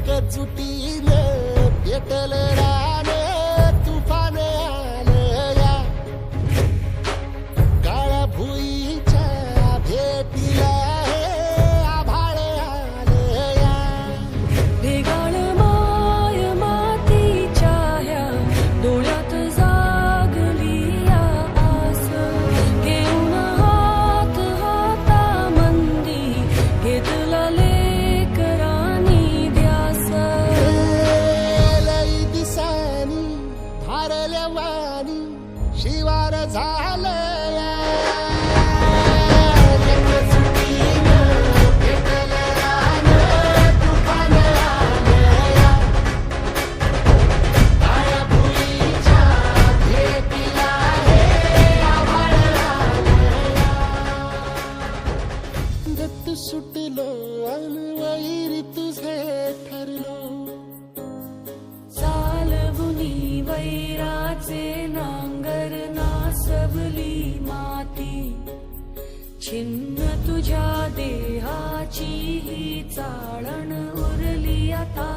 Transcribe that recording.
एकजुटीने पेटल रान तुफान आलं या काळ्या भुईच्या भेटीला हे आभाळ आलं या ढेगाळ माय मातीच्या ह्या डोळ्यात जागली या आस घेऊन हात हातामंदी घेतला लेकरांनी ध्यास लई दिसानी भारल्या वाणी शिवार झालं या एकजुटीनं पेटल रान तुफान आलं या काळ्या भुईच्या भेटीला हे आभाळ आलं या दत्त सुटलो अन वैरी तुझे ठरलो चालवुनी वैराचे नांगर नासवली माती छिन्न तुझ्या देहाची ही चाळण उरली आता